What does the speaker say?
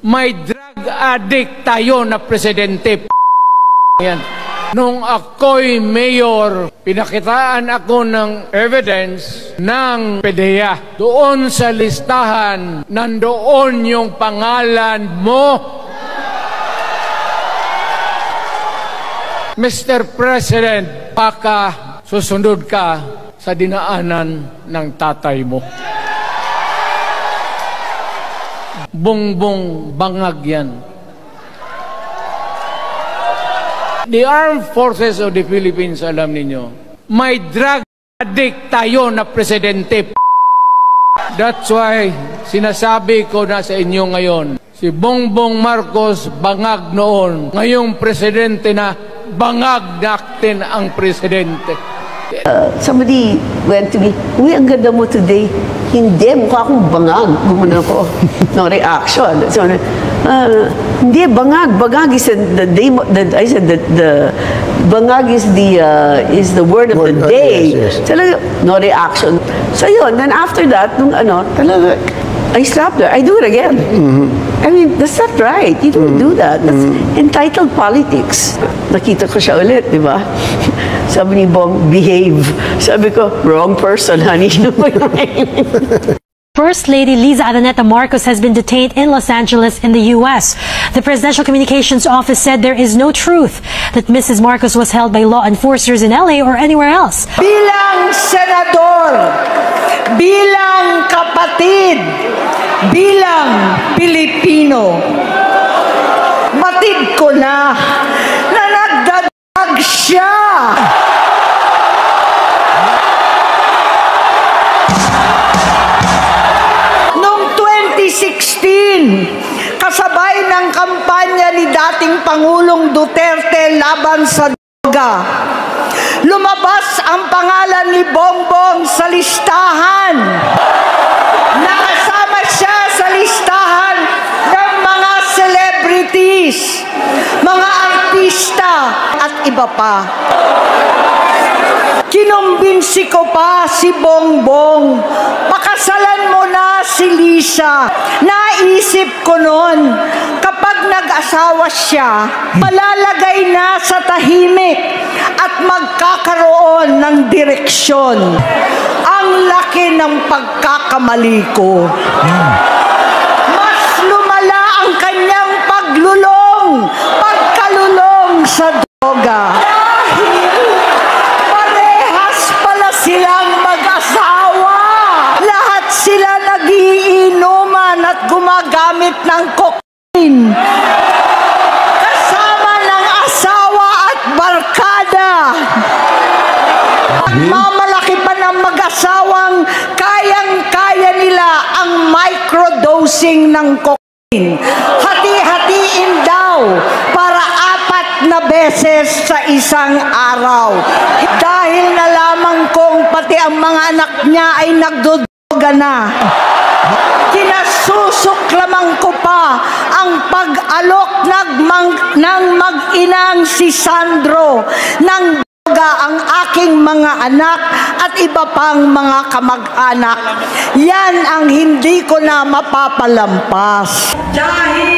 May drug addict tayo na presidente. Yan. Nung ako'y mayor, pinakitaan ako ng evidence ng PDEA. Doon sa listahan, nandoon yung pangalan mo. Mr. President, baka susunod ka sa dinaanan ng tatay mo. Bongbong bangag yan. The Armed Forces of the Philippines, alam ninyo, may drug addict tayo na presidente. That's why sinasabi ko na sa inyo ngayon, si Bongbong Marcos bangag noon, ngayong presidente na bangag natin ang presidente. Somebody went to me, uy, ang ganda mo today. Hindi, mukha akong bangag. Gumana ko. No reaction. So, hindi, bangag. Bangag is the name. I said that the bangag is the word of the day. Yes, yes. Talaga, no reaction. So yun, then after that, nung talaga, I slapped her. I do it again. I mean, that's not right. You don't do that. That's entitled politics. Nakita ko siya ulit, di ba? Sabi ni Bong, behave. Sabi ko, wrong person, honey. First Lady Liza Araneta Marcos has been detained in Los Angeles in the U.S. The Presidential Communications Office said there is no truth that Mrs. Marcos was held by law enforcers in LA or anywhere else. Bilang senador, bilang kapatid, bilang Pilipino, batid ko na nagdadag siya. Kasabay ng kampanya ni dating Pangulong Duterte laban sa droga, lumabas ang pangalan ni Bongbong sa listahan. Nakasama siya sa listahan ng mga celebrities, mga artista at iba pa. Kinumbinsi ko pa si Bongbong, pakasalan mo na si Lisa. Naisip ko noon, kapag nag-asawa siya, malalagay na sa tahimik at magkakaroon ng direksyon. Ang laki ng pagkakamali ko. Mas lumala ang kanyang pagkalulong sa droga. Silang mag-asawa. Lahat sila nagiinuman at gumagamit ng cocaine. Kasama ng asawa at barkada. At mamalaki pa ng mag-asawang kayang-kaya nila ang microdosing ng cocaine. Hati-hatiin daw para 4 na beses sa isang araw. Dahil nalaman kong pati ang mga anak niya ay nagdodroga na. Kinasusuklaman ko pa ang pag-alok ng mag-inang si Sandro ng droga ang aking mga anak at iba pang mga kamag-anak. Yan ang hindi ko na mapapalampas. Dahil